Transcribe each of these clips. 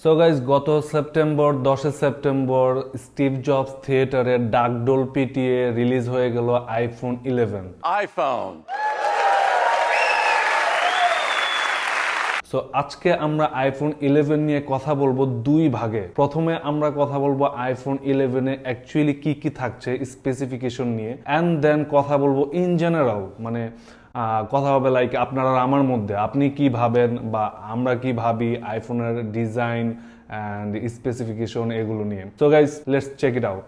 So guys গত September 10 September Steve jobs থিয়েটারে ডাকডোল পিটিয়ে রিলিজ হয়ে গেল আইফোন 11। iPhone. সো আজকে আমরা আইফোন 11 নিয়ে কথা বলবো দুই ভাগে। প্রথমে আমরা কথা বলবো আইফোন 11 এ অ্যাকচুয়ালি কি কি থাকছে স্পেসিফিকেশন নিয়ে, অ্যান্ড দেন কথা বলবো ইন জেনারেল, মানে কথা হবে লাইক আপনার আর আমার মধ্যে আপনি কি ভাবেন বা আমরা কি ভাবি আইফোনের ডিজাইন অ্যান্ড স্পেসিফিকেশন এগুলো নিয়ে। So guys let's check it out.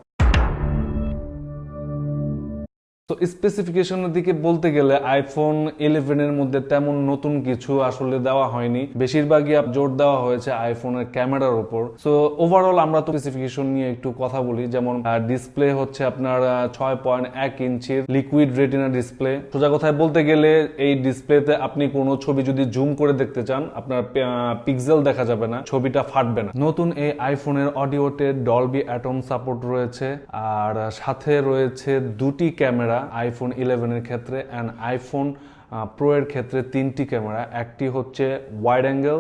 তো স্পেসিফিকেশনের দিকে বলতে গেলে আইফোন 11 এর মধ্যে তেমন নতুন কিছু আসলে দেওয়া হয়নি, বেশিরভাগই জোর দেওয়া হয়েছে আইফোনের ক্যামেরার উপর। সো ওভারঅল আমরা তো স্পেসিফিকেশন নিয়ে একটু কথা বলি। যেমন ডিসপ্লে হচ্ছে আপনার 6.1 ইঞ্চির লিকুইড রেটিনা ডিসপ্লে। সোজা কথায় বলতে গেলে এই ডিসপ্লেতে আপনি কোনো ছবি যদি জুম করে দেখতে চান আপনার পিক্সেল দেখা যাবে না, ছবিটা ফাটবে না। নতুন এই আইফোনের অডিওতে ডলবি অ্যাটম সাপোর্ট রয়েছে, আর সাথে রয়েছে দুটি ক্যামেরা আইফোন 11 এর ক্ষেত্রে, অ্যান্ড আইফোন প্রো এর ক্ষেত্রে তিনটি ক্যামেরা। একটি হচ্ছে ওয়াইড অ্যাঙ্গেল,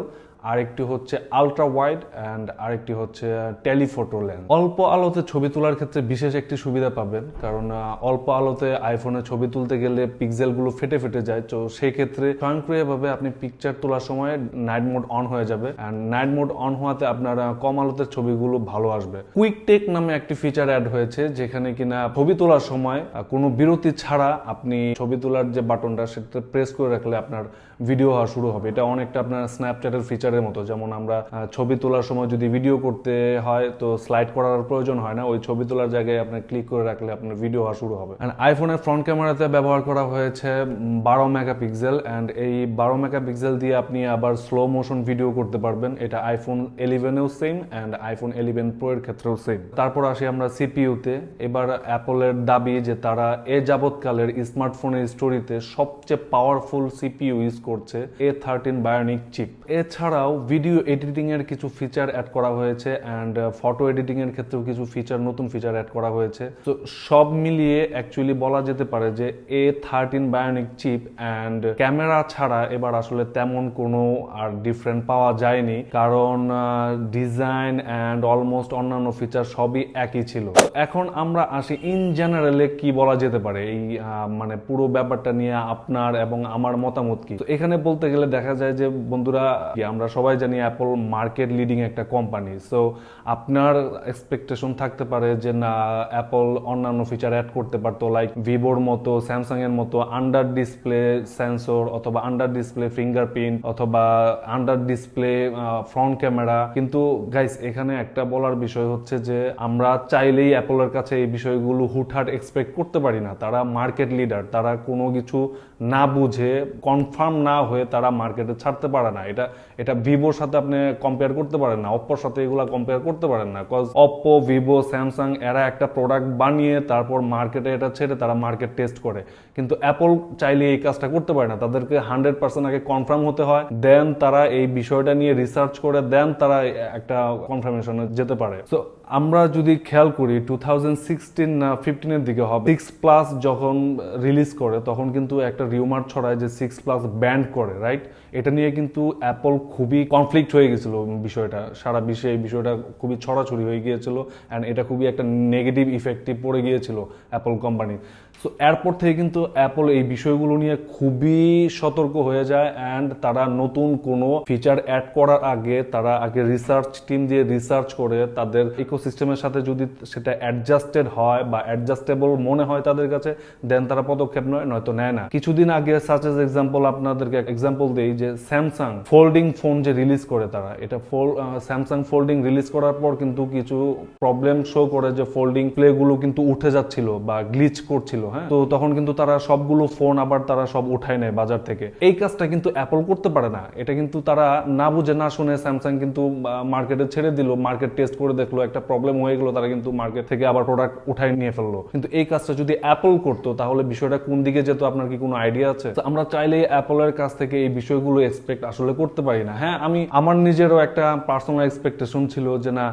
আরেকটি হচ্ছে আলট্রা ওয়াইড, অ্যান্ড আরেকটি হচ্ছে টেলিফোটো লেন্স। অল্প আলোতে ছবি তোলার ক্ষেত্রে বিশেষ একটি সুবিধা পাবেন, কারণ অল্প আলোতে আইফোনে ছবি তুলতে গেলে পিক্সেলগুলো ফেটে ফেটে যায়। তো সেই ক্ষেত্রে স্বয়ংক্রিয়ভাবে আপনি পিকচার তোলার সময় নাইট মোড অন হয়ে যাবে, অ্যান্ড নাইট মোড অন হওয়াতে আপনার কম আলোতে ছবিগুলো ভালো আসবে। কুইক টেক নামে একটি ফিচার অ্যাড হয়েছে, যেখানে কিনা ছবি তোলার সময় কোনো বিরতি ছাড়া আপনি ছবি তোলার যে বাটনটা সেটা প্রেস করে রাখলে আপনার ভিডিও হওয়া শুরু হবে। এটা অনেকটা আপনার স্ন্যাপচ্যাটের ফিচারের মতো। যেমন আমরা ছবি তোলার সময় যদি ভিডিও করতে হয় তো স্লাইড করার প্রয়োজন হয় না, ওই ছবি তোলার জায়গায় আপনি ক্লিক করে রাখলে আপনার ভিডিও হওয়া শুরু হবে। এন্ড আইফোনের ফ্রন্ট ক্যামেরাতে ব্যবহার করা হয়েছে 12 মেগাপিক্সেল, এন্ড এই 12 মেগাপিক্সেল দিয়ে আপনি আবার স্লো মোশন ভিডিও করতে পারবেন। এটা আইফোন 11 এও সেম, এন্ড আইফোন 11 প্রো এর ক্ষেত্রেও সেম। তারপর আসি আমরা সিপিইউতে। এবার অ্যাপলের দাবি যে তারা এ যাবৎকালের স্মার্টফোনের স্টোরিতে সবচেয়ে পাওয়ারফুল সিপিইউ ইউজ করছে A13 বায়োনিক চিপ। এছাড়াও ভিডিও এডিটিং এর কিছু ফিচার অ্যাড করা হয়েছে, অ্যান্ড ফটো এডিটিং এর ক্ষেত্রেও কিছু নতুন ফিচার অ্যাড করা হয়েছে। তো সব মিলিয়ে অ্যাকচুয়ালি বলা যেতে পারে যে A13 bionic chip and camera ছাড়া এবার আসলে তেমন কোনো আর ডিফারেন্ট পাওয়া যায়নি, কারণ ডিজাইন অ্যান্ড অলমোস্ট অন্যান্য ফিচার সবই একই ছিল। এখন আমরা আসি ইন জেনারেলে কি বলা যেতে পারে এই মানে পুরো ব্যাপারটা নিয়ে আপনার এবং আমার মতামত কি। তো এখানে বলতে গেলে দেখা যায় যে বন্ধুরা, আমরা সবাই জানি অ্যাপল মার্কেট লিডিং একটা কোম্পানি। সো আপনার এক্সপেকটেশন থাকতে পারে যে না, অ্যাপল অন্যান্য ফিচার অ্যাড করতে পারতো, লাইক ভিভোর মতো, স্যামসাং এর মতো আন্ডার ডিসপ্লে সেন্সর, অথবা আন্ডার ডিসপ্লে ফিঙ্গারপ্রিন্ট, অথবা আন্ডার ডিসপ্লে ফ্রন্ট ক্যামেরা। কিন্তু গাইস, এখানে একটা বলার বিষয় হচ্ছে যে আমরা চাইলেই অ্যাপলের কাছে এই বিষয়গুলো হুটহাট এক্সপেক্ট করতে পারি না। তারা মার্কেট লিডার, তারা কোনো কিছু না বুঝে কনফার্ম না হয়ে তারা মার্কেটে ছাড়তে পারে না। এটা ভিভোর সাথে আপনি কম্পেয়ার করতে পারেন না, অপ্পোর সাথে এগুলা কম্পেয়ার করতে পারেন না। কজ অপ্পো, ভিভো, স্যামসাং এরা একটা প্রোডাক্ট বানিয়ে তারপর মার্কেটে এটা ছেড়ে তারা মার্কেট টেস্ট করে, কিন্তু অ্যাপল চাইলে এই কাজটা করতে পারে না। তাদেরকে 100% আগে কনফার্ম হতে হয়, দেন তারা এই বিষয়টা নিয়ে রিসার্চ করে দেন তারা একটা কনফার্মেশনে যেতে পারে। সো আমরা যদি খেয়াল করি 2016 না 15 এর দিকে হবে 6+ যখন রিলিজ করে, তখন কিন্তু একটা রিউমার ছড়ায় যে 6+ ব্যান্ড করে, রাইট? এটা নিয়ে কিন্তু অ্যাপল খুবই কনফ্লিক্ট হয়ে গেছিল বিষয়টা, সারা বিশ্বে এই বিষয়টা খুবই ছড়াছড়ি হয়ে গিয়েছিল, অ্যান্ড এটা খুবই একটা নেগেটিভ ইফেক্টিভ পড়ে গিয়েছিল অ্যাপল কোম্পানি। সো এরপর থেকে কিন্তু অ্যাপল এই বিষয়গুলো নিয়ে খুবই সতর্ক হয়ে যায়, অ্যান্ড তারা নতুন কোনো ফিচার অ্যাড করার আগে তারা আগে রিসার্চ টিম দিয়ে রিসার্চ করে তাদের ইকোসিস্টেমের সাথে যদি সেটা অ্যাডজাস্টেড হয় বা অ্যাডজাস্টেবল মনে হয় তাদের কাছে, দেন তারা পদক্ষেপ নয়তো নেয় না। কিছুদিন আগে সাচ এজ এক্সাম্পল আপনাদেরকে এক্সাম্পল দেই যে স্যামসাং ফোল্ডিং ফোন যে রিলিজ করে, তারা এটা স্যামসাং ফোল্ডিং রিলিজ করার পর কিন্তু কিছু প্রবলেম শো করে যে ফোল্ডিং প্লে গুলো কিন্তু উঠে যাচ্ছিল বা গ্লিচ করছিল। হ্যাঁ, তো তখন কিন্তু তারা সবগুলো ফোন আবার তারা সব উঠায় নেয় বাজার থেকে। এই কাজটা কিন্তু অ্যাপল করতে পারে না। এটা কিন্তু তারা না বুঝে না শুনে স্যামসাং কিন্তু মার্কেটে ছেড়ে দিল, মার্কেট টেস্ট করে দেখলো, একটা প্রবলেম হয়ে গেলো, তারা কিন্তু মার্কেট থেকে আবার প্রোডাক্ট উঠাই নিয়ে ফেললো। কিন্তু এই কাজটা যদি অ্যাপল করতো তাহলে বিষয়টা কোন দিকে যেত, আপনার কি কোনো আইডিয়া আছে? আমরা চাইলে অ্যাপলের কাছ থেকে এই বিষয়গুলো এক্সপেক্ট আসলে করতে পারি না। হ্যাঁ, আমি আমার নিজেরও একটা পার্সোনাল এক্সপেকটেশন ছিল যে না,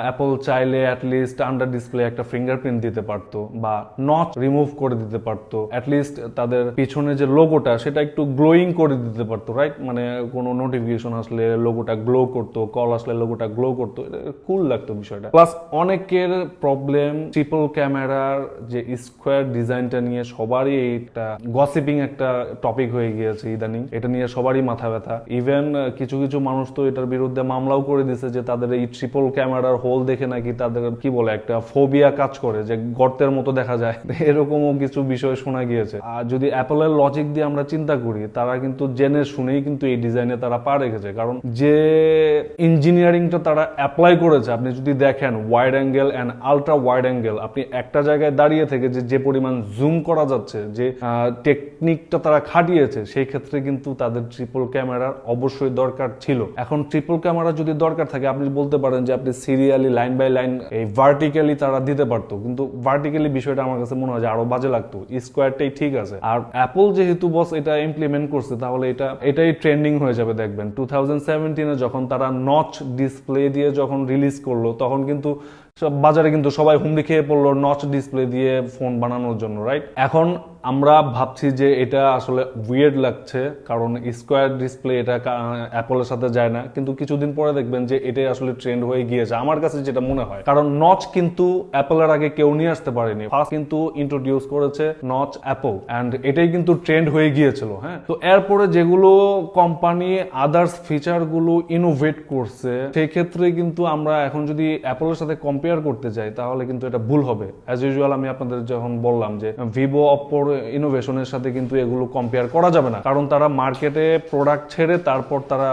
অ্যাপল চাইলে অ্যাটলিস্ট আন্ডার ডিসপ্লে একটা ফিঙ্গারপ্রিন্ট দিতে পারতো বা নচ রিমুভ করে দিতে পারতো, অ্যাটলিস্ট তাদের পিছনে যে লোগোটা সেটা একটু গ্লোয়িং করে দিতে পারতো, রাইট? মানে কোনো নোটিফিকেশন আসলে লোগোটা গ্লো করতো, কল আসলে লোগোটা গ্লো করতো, কুল লাগতো বিষয়টা। প্লাস অনেকের প্রবলেম ট্রিপল ক্যামেরার যে স্কোয়ার ডিজাইনটা নিয়ে সবারই একটা গসিপিং একটা টপিক হয়ে গিয়েছে ইদানিং, এটা নিয়ে সবারই মাথা ব্যথা। ইভেন কিছু কিছু মানুষ তো এটার বিরুদ্ধে মামলাও করে দিছে যে তাদের এই ট্রিপল ক্যামেরার হোল দেখে নাকি তাদের কি বলে একটা ফোবিয়া কাজ করে, যে গর্তের মতো দেখা যায়, এরকমও কিছু বিষয় শোনা গিয়েছে। আর যদি অ্যাপলের লজিক দিয়ে আমরা চিন্তা করি, তারা কিন্তু জেনে শুনেই কিন্তু এই ডিজাইনে তারা পা রেখেছে, কারণ যে ইঞ্জিনিয়ারিংটা তারা অ্যাপ্লাই করেছে, আপনি যদি দেখেন wide angle and ultra wide angle, আপনি একটা জায়গায় দাঁড়িয়ে থেকে যে পরিমাণ জুম করা যাচ্ছে, যে টেকনিকটা তারা খাটিয়েছে, সেই ক্ষেত্রে কিন্তু তাদের ট্রিপল ক্যামেরার অবশ্যই দরকার ছিল। এখন ট্রিপল ক্যামেরা যদি দরকার থাকে, আপনি বলতে পারেন যে আপনি সিরিয়ালি লাইন বাই লাইন এই ভার্টিক্যালি তারা দিতে পারতো, কিন্তু ভার্টিক্যালি বিষয়টা আমার কাছে মনে হয় যে আরো বাজে লাগতো। স্কোয়ারটাই ঠিক আছে। আর অ্যাপল যেহেতু বস এটা ইমপ্লিমেন্ট করছে, তাহলে এটাই ট্রেন্ডিং হয়ে যাবে। দেখবেন 2017-এ যখন তারা নচ ডিসপ্লে দিয়ে যখন রিলিজ করলো, তখন কিন্তু বাজারে কিন্তু সবাই হুমড়ি খেয়ে পড়লো নচ ডিসপ্লে দিয়ে ফোন বানানোর জন্য, রাইট? এখন আমরা ভাবছি যে এটা আসলে উইয়ার্ড লাগছে, কারণ স্কোয়ার ডিসপ্লে এটা অ্যাপলের সাথে যায় না, কিন্তু কিছুদিন পরে দেখবেন যে এটাই আসলে ট্রেন্ড হয়ে গিয়েছে, আমার কাছে যেটা মনে হয়। কারণ নচ কিন্তু অ্যাপলের আগে কেউ নিয়ে আসতে পারেনি, ফার্স্ট কিন্তু ইন্ট্রোডিউস করেছে নচ অ্যাপল, অ্যান্ড এটাই কিন্তু ট্রেন্ড হয়ে গিয়েছিল। হ্যাঁ, তো এরপরে যেগুলো কোম্পানি আদার্স ফিচার গুলো ইনোভেট করছে, সেই ক্ষেত্রে কিন্তু আমরা এখন যদি অ্যাপলের সাথে কম্পেয়ার করতে যাই, তাহলে কিন্তু এটা ভুল হবে। অ্যাজ ইউজুয়াল আমি আপনাদের যখন বললাম যে ভিভো, অপ্পোর ইনোভেশনের সাথে কিন্তু এগুলো কম্পেয়ার করা যাবে না, কারণ তারা মার্কেটে প্রোডাক্ট ছেড়ে তারপর তারা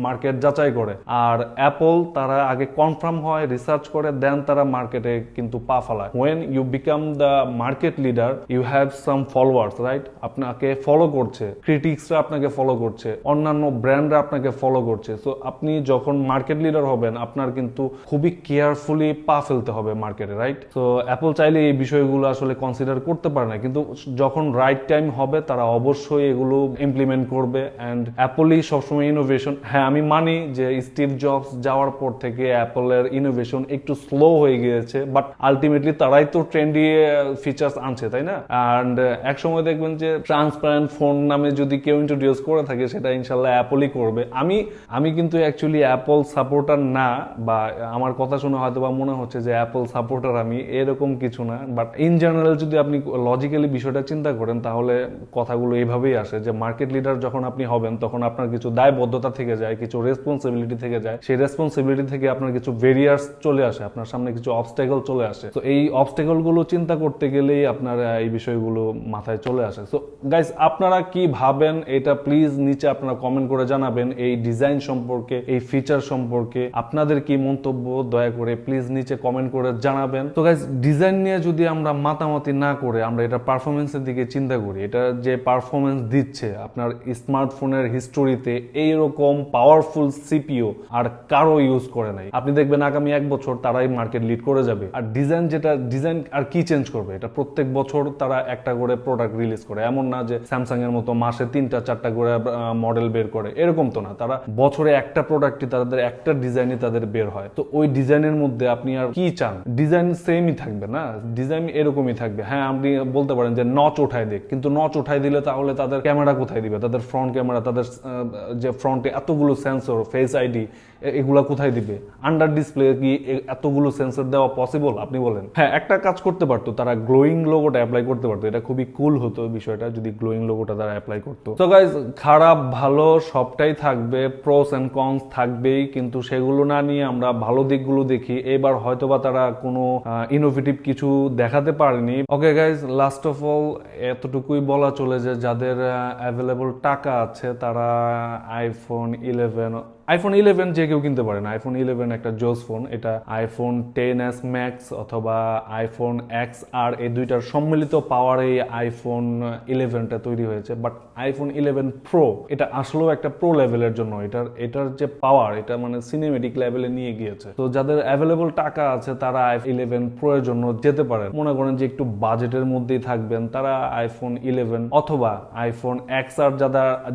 মার্কেট যাচাই করে। আর অ্যাপল তারা আগে কনফার্ম হয়, রিসার্চ করে, দেন তারা মার্কেটে কিন্তু পা ফেলায়। When you become the market leader, you have some followers, right? আপনাকে ফলো করছে, ক্রিটিক্সরা আপনাকে ফলো করছে, অন্যান্য ব্র্যান্ডরা আপনাকে ফলো করছে। সো আপনি যখন মার্কেট লিডার হবেন, আপনার কিন্তু খুবই কেয়ারফুলি পা ফেলতে হবে মার্কেটে, রাইট? তো অ্যাপল চাইলে এই বিষয়গুলো আসলে কনসিডার করতে পারে না, কিন্তু যখন রাইট টাইম হবে তারা অবশ্যই এগুলো ইমপ্লিমেন্ট করবে। অ্যান্ড অ্যাপলই সবসময় ইনোভেশন। হ্যাঁ, আমি মানি যে স্টিভ জবস যাওয়ার পর থেকে অ্যাপলের ইনোভেশন একটু স্লো হয়ে গিয়েছে, বাট আলটিমেটলি তারাই তো ট্রেন্ডি ফিচার্স আনছে, তাই না? অ্যান্ড এক সময় দেখবেন যে ট্রান্সপারেন্ট ফোন নামে যদি কেউ ইন্ট্রোডিউস করে থাকে, সেটা ইনশাল্লাহ অ্যাপলই করবে। আমি কিন্তু অ্যাকচুয়ালি অ্যাপল সাপোর্টার না, বা আমার কথা শুনে হয়তো বা মনে হচ্ছে যে অ্যাপল সাপোর্টার আমি, এরকম কিছু না। বাট ইন জেনারেল যদি আপনি লজিক্যালি বিষয়টা চিন্তা করেন, তাহলে কথাগুলো এইভাবেই আসে যে মার্কেট লিডার যখন আপনি হবেন, তখন আপনার কিছু দায়বদ্ধতা থেকে যায়, কিছু রেসপন্সিবিলিটি থেকে যায়। সেই রেসপন্সিবিলিটি থেকে আপনার কিছু ভেরিয়ার্স চলে আসে, আপনার সামনে কিছু অবস্টেকল চলে আসে। তো এই অবস্টেকল গুলো চিন্তা করতে গেলেই আপনার এই বিষয়গুলো মাথায় চলে আসে। সো গাইস, আপনারা কি ভাবেন এটা প্লিজ নিচে আপনারা কমেন্ট করে জানাবেন। এই ডিজাইন সম্পর্কে, এই ফিচার সম্পর্কে আপনাদের কি মন্তব্য, দয়া করে প্লিজ নিচে কমেন্ট করে জানাবেন। তো গাইস, ডিজাইন নিয়ে যদি আমরা মাতামাতি না করে আমরা এটা পারফরমেন্সের দিকে চিন্তা করি, এটা যে পারফরমেন্স দিচ্ছে আপনার স্মার্টফোনের হিস্টোরিতে এইরকম পাওয়ারফুল সিপিইউ আর কারো ইউজ করে নাই। আপনি দেখবেন আগামী 1 বছর তারাই মার্কেট লিড করে যাবে। আর ডিজাইন আর কি চেঞ্জ করবে? এটা প্রত্যেক বছর তারা একটা করে প্রোডাক্ট রিলিজ করে, এমন না যে স্যামসাং এর মতো মাসে 3টা-4টা করে মডেল বের করে, এরকম তো না। তারা বছরে একটা প্রোডাক্টই তাদের, একটা ডিজাইনই তাদের বের হয়। তো ওই ডিজাইনের মধ্যে আপনি আর কি চান? ডিজাইন সেমই থাকবে না, ডিজাইন এরকমই থাকবে। হ্যাঁ, আপনি বলতে পারেন যে নচ উঠায় দেখ, কিন্তু নচ উঠাই দিলে তাহলে তাদের ক্যামেরা কোথায় দিবে? তাদের ফ্রন্ট ক্যামেরা, তাদের যে ফ্রন্টে এতগুলো সেন্সর, ফেস আইডি, এগুলা কোথায় দিবে? আন্ডার ডিসপ্লে কি এতগুলো সেন্সর দেওয়া পসিবল? আপনি বলেন। হ্যাঁ, একটা কাজ করতে পারতো, তারা গ্লোয়িং লোগোটা অ্যাপ্লাই করতে পারতো। এটা খুবই কুল হতো বিষয়টা, যদি গ্লোয়িং লোগোটা তারা অ্যাপ্লাই করতো। তো গাইজ, খারাপ ভালো সবটাই থাকবে, প্রোস এন্ড কনস থাকবেই, কিন্তু সেগুলো না নিয়ে আমরা ভালো দিকগুলো দেখি। এবার হয়তোবা তারা কোনো ইনোভেটিভ কিছু দেখাতে পারেনি। Okay guys, last of all এতটুকুই বলা চলে যে যাদের অ্যাভেলেবল টাকা আছে, তারা iPhone 11 আইফোন 11 যে কেউ কিনতে পারেন। আইফোন 11 একটা জোস ফোন। এটা আইফোন 10s ম্যাক্স অথবা আইফোন এক্স আর এই দুইটার সম্মিলিত পাওয়ার এই আইফোন 11টা তৈরি হয়েছে। বাট আইফোন 11 প্রো এটা আসলেও একটা প্রো লেভেলের জন্য। এটার যে পাওয়ার এটা মানে সিনেমেটিক লেভেলে নিয়ে গিয়েছে। তো যাদের অ্যাভেলেবল টাকা আছে তারা আইফোন 11 প্রো এর জন্য যেতে পারেন। মনে করেন যে একটু বাজেটের মধ্যেই থাকবেন, তারা আইফোন 11 অথবা আইফোন এক্স আর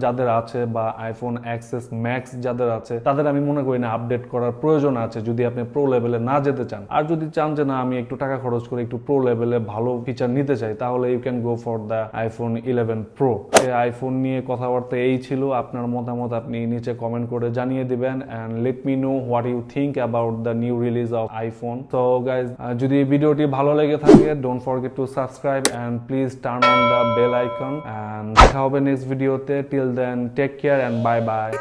যাদের আছে বা আইফোন এক্সএস ম্যাক্স যাদের আছে তাদের আমি মনে করি না আপডেট করার প্রয়োজন আছে যদি আপনি প্রো লেভেলে না যেতে চান। আর যদি চান যে না আমি একটু টাকা খরচ করে একটু প্রো লেভেলে ভালো ফিচার নিতে চাই তাহলে you can go for the iPhone 11 pro. এই আইফোন নিয়ে কথাবার্তা এই ছিল। আপনার মতামত আপনি নিচে কমেন্ট করে জানিয়ে দিবেন and let me know what you think about the new release of iPhone. তো গাইজ যদি ভিডিওটি ভালো লেগে থাকে don't forget to subscribe and please turn on the bell icon and দেখা হবে নেক্সট ভিডিওতে। Till then take care and bye by.